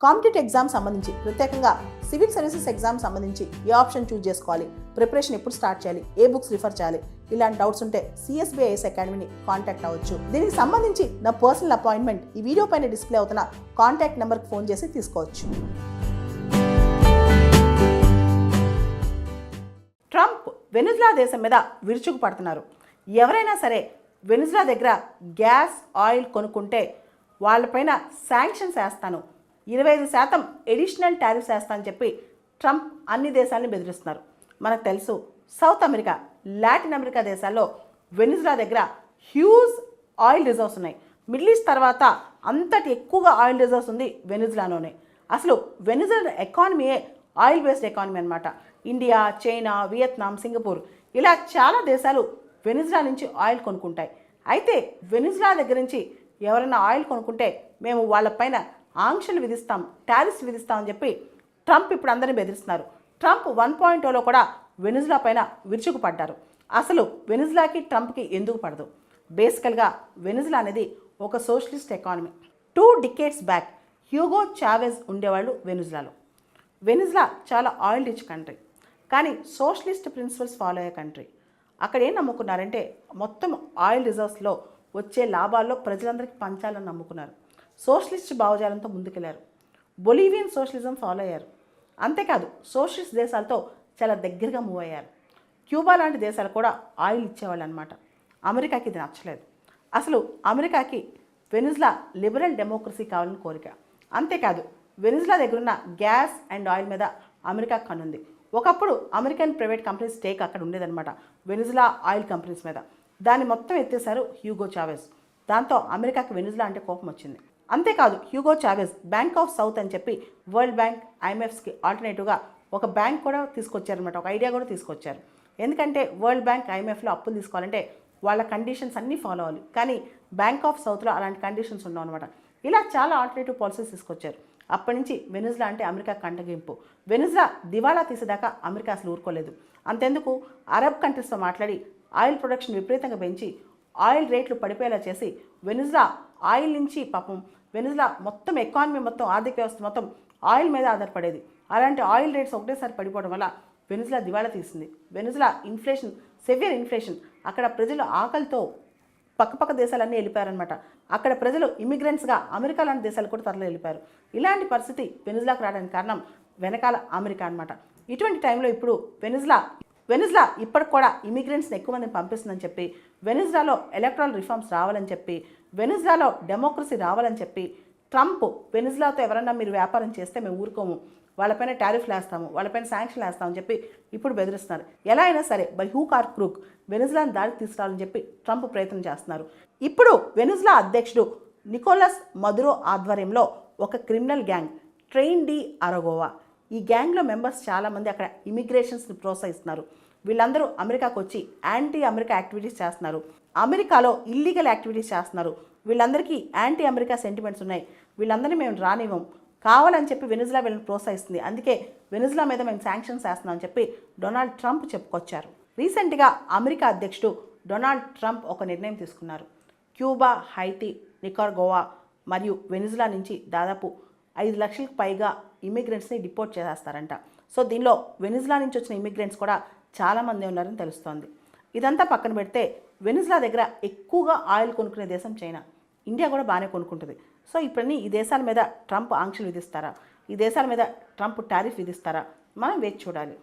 Competitive exam సంబంధించి ప్రత్యేకంగా civil services exam సంబంధించి ఏ ఆప్షన్ చూస్ చేసుకోవాలి, ప్రిపరేషన్ ఎప్పుడు స్టార్ట్ చేయాలి, ఏ బుక్స్ రిఫర్ చేయాలి, ఇలాంటి డౌట్స్ ఉంటే CSBIS అకాడమీని కాంటాక్ట్ అవ్వచ్చు. దీనికి సంబంధించి నా పర్సనల్ అపాయింట్మెంట్ ఈ వీడియో పైన డిస్ప్లే అవుతున్న కాంటాక్ట్ నెంబర్కి ఫోన్ చేసి తీసుకోవచ్చు. ట్రంప్ వెనిజులా దేశం మీద విరుచుకు పడుతున్నారు. ఎవరైనా సరే వెనిజులా దగ్గర గ్యాస్, ఆయిల్ కొనుక్కుంటే వాళ్ళపైన శాంక్షన్స్ వేస్తాను, 25% ఎడిషనల్ టారిఫ్స్ వేస్తానని చెప్పి ట్రంప్ అన్ని దేశాలని బెదిరిస్తున్నారు. మనకు తెలుసు సౌత్ అమెరికా, లాటిన్ అమెరికా దేశాల్లో వెనిజులా దగ్గర హ్యూజ్ ఆయిల్ రిజర్వ్స్ ఉన్నాయి. మిడిల్ ఈస్ట్ తర్వాత అంతటి ఎక్కువగా ఆయిల్ రిజర్వ్స్ ఉంది వెనిజులాలోనే. అసలు వెనిజులా ఎకానమీయే ఆయిల్ బేస్డ్ ఎకానమీ అనమాట. ఇండియా, చైనా, వియత్నాం, సింగపూర్ ఇలా చాలా దేశాలు వెనిజులా నుంచి ఆయిల్ కొనుక్కుంటాయి. అయితే వెనిజులా దగ్గర నుంచి ఎవరైనా ఆయిల్ కొనుక్కుంటే మేము వాళ్ళపైన ఆంక్షలు విధిస్తాం, టారిఫ్స్ విధిస్తామని చెప్పి ట్రంప్ ఇప్పుడు అందరినీ బెదిరిస్తున్నారు. ట్రంప్ 1.0లో కూడా వెనిజులా పైన విరుచుకుపడ్డారు. అసలు వెనిజులాకి ట్రంప్కి ఎందుకు పడదు? బేసికల్గా వెనిజులా అనేది ఒక socialist economy. 2 decades back Hugo Chavez ఉండేవాళ్ళు వెనిజులాలో. వెనిజులా చాలా ఆయిల్ రిచ్ కంట్రీ, కానీ సోషలిస్ట్ ప్రిన్సిపల్స్ ఫాలో అయ్యే కంట్రీ. అక్కడ ఏం నమ్ముకున్నారంటే మొత్తం ఆయిల్ రిజర్వ్స్లో వచ్చే లాభాల్లో ప్రజలందరికీ పంచాలని నమ్ముకున్నారు. సోషలిస్ట్ భావజాలంతో ముందుకెళ్లారు. బొలీవియన్ సోషలిజం ఫాలో అయ్యారు. అంతేకాదు సోషలిస్ట్ దేశాలతో చాలా దగ్గరగా మూవ్ అయ్యారు. క్యూబా లాంటి దేశాలు కూడా ఆయిల్ ఇచ్చేవాళ్ళు అనమాట. అమెరికాకి ఇది నచ్చలేదు. అసలు అమెరికాకి వెనిజులా లిబరల్ డెమోక్రసీ కావాలని కోరిక. అంతేకాదు వెనిజులా దగ్గరున్న గ్యాస్ అండ్ ఆయిల్ మీద అమెరికా కన్నుంది. ఒకప్పుడు అమెరికన్ ప్రైవేట్ కంపెనీస్ స్టేక్ అక్కడ ఉండేదన్నమాట వెనిజులా ఆయిల్ కంపెనీస్ మీద. దాన్ని మొత్తం ఎత్తేశారు హ్యూగో చావెజ్. దాంతో అమెరికాకి వెనిజులా అంటే కోపం వచ్చింది. అంతేకాదు Hugo Chavez bank of south అని చెప్పి వరల్డ్ బ్యాంక్, IMFకి ఆల్టర్నేటివ్గా ఒక బ్యాంక్ కూడా తీసుకొచ్చారనమాట. ఒక ఐడియా కూడా తీసుకొచ్చారు. ఎందుకంటే వరల్డ్ బ్యాంక్, IMFలో అప్పులు తీసుకోవాలంటే వాళ్ళ కండిషన్స్ అన్నీ ఫాలో అవ్వాలి. కానీ బ్యాంక్ ఆఫ్ సౌత్లో అలాంటి కండిషన్స్ ఉండవు అనమాట. ఇలా చాలా ఆల్టర్నేటివ్ పాలసీస్ తీసుకొచ్చారు. అప్పటి నుంచి వెనిజులా అంటే అమెరికా కంటగింపు. వెనిజులా దివాలా తీసేదాకా అమెరికా అసలు ఊరుకోలేదు. అంతెందుకు అరబ్ కంట్రీస్తో మాట్లాడి ఆయిల్ ప్రొడక్షన్ విపరీతంగా పెంచి ఆయిల్ రేట్లు పడిపోయేలా చేసి వెనిజులా ఆయిల్ నుంచి పాపం వెనిజులా మొత్తం ఎకానమీ, మొత్తం ఆర్థిక వ్యవస్థ మొత్తం ఆయిల్ మీద ఆధారపడేది. అలాంటి ఆయిల్ రేట్స్ ఒకటేసారి పడిపోవడం వల్ల వెనిజులా దివాలా తీసింది. వెనిజులా ఇన్ఫ్లేషన్, సెవియర్ ఇన్ఫ్లేషన్, అక్కడ ప్రజలు ఆకలితో పక్కపక్క దేశాలన్నీ వెళ్ళిపోయారనమాట. అక్కడ ప్రజలు ఇమిగ్రెంట్స్గా అమెరికా లాంటి దేశాలు కూడా తరలి వెళ్ళిపోయారు. ఇలాంటి పరిస్థితి వెనిజులాకు రావడానికి కారణం వెనకాల అమెరికా అనమాట. ఇటువంటి టైంలో ఇప్పుడు వెనిజులా ఇప్పటికి కూడా ఇమిగ్రెంట్స్ని ఎక్కువ మందిని పంపిస్తుందని చెప్పి, వెనిజులాలో ఎలక్ట్రల్ రిఫార్మ్స్ రావాలని చెప్పి, వెనిజులాలో డెమోక్రసీ రావాలని చెప్పి ట్రంప్ వెనిజులాతో ఎవరన్నా మీరు వ్యాపారం చేస్తే మేము ఊరుకోము, వాళ్ళపైన టారిఫ్లు వేస్తాము, వాళ్ళపైన శాంక్షన్లు వేస్తామని చెప్పి ఇప్పుడు బెదిరిస్తున్నారు. ఎలా అయినా సరే బై హూక్ ఆర్ క్రూక్ వెనిజులాని దారికి తీసుకురావాలని చెప్పి ట్రంప్ ప్రయత్నం చేస్తున్నారు. ఇప్పుడు వెనిజులా అధ్యక్షుడు నికోలస్ మదురో ఆధ్వర్యంలో ఒక క్రిమినల్ గ్యాంగ్ ట్రైన్ డి అరగోవా, ఈ గ్యాంగ్లో మెంబర్స్ చాలామంది అక్కడ ఇమిగ్రేషన్స్ని ప్రోత్సహిస్తున్నారు. వీళ్ళందరూ అమెరికాకు వచ్చి యాంటీ అమెరికా యాక్టివిటీస్ చేస్తున్నారు. అమెరికాలో ఇల్లీగల్ యాక్టివిటీస్ చేస్తున్నారు. వీళ్ళందరికీ యాంటీ అమెరికా సెంటిమెంట్స్ ఉన్నాయి. వీళ్ళందరినీ మేము రానివ్వం, కావాలని చెప్పి వెనిజులా వీళ్ళని ప్రోత్సహిస్తుంది. అందుకే వెనిజులా మీద మేము శాంక్షన్స్ వేస్తున్నాం అని చెప్పి డొనాల్డ్ ట్రంప్ చెప్పుకొచ్చారు. రీసెంట్గా అమెరికా అధ్యక్షుడు డొనాల్డ్ ట్రంప్ ఒక నిర్ణయం తీసుకున్నారు. క్యూబా, హైటీ, నికరాగ్వా మరియు వెనిజులా నుంచి దాదాపు 5 లక్షలకు పైగా ఇమిగ్రెంట్స్ని డిపోర్ట్ చేసేస్తారంట. సో దీనిలో వెనిజులా నుంచి వచ్చిన ఇమిగ్రెంట్స్ కూడా చాలామంది ఉన్నారని తెలుస్తోంది. ఇదంతా పక్కన పెడితే వెనిజులా దగ్గర ఎక్కువగా ఆయిల్ కొనుక్కునే దేశం చైనా. ఇండియా కూడా బాగానే కొనుక్కుంటుంది. సో ఇప్పుడన్నీ ఈ దేశాల మీద ట్రంప్ ఆంక్షలు విధిస్తారా, ఈ దేశాల మీద ట్రంప్ టారిఫ్ విధిస్తారా, మనం వేచి చూడాలి.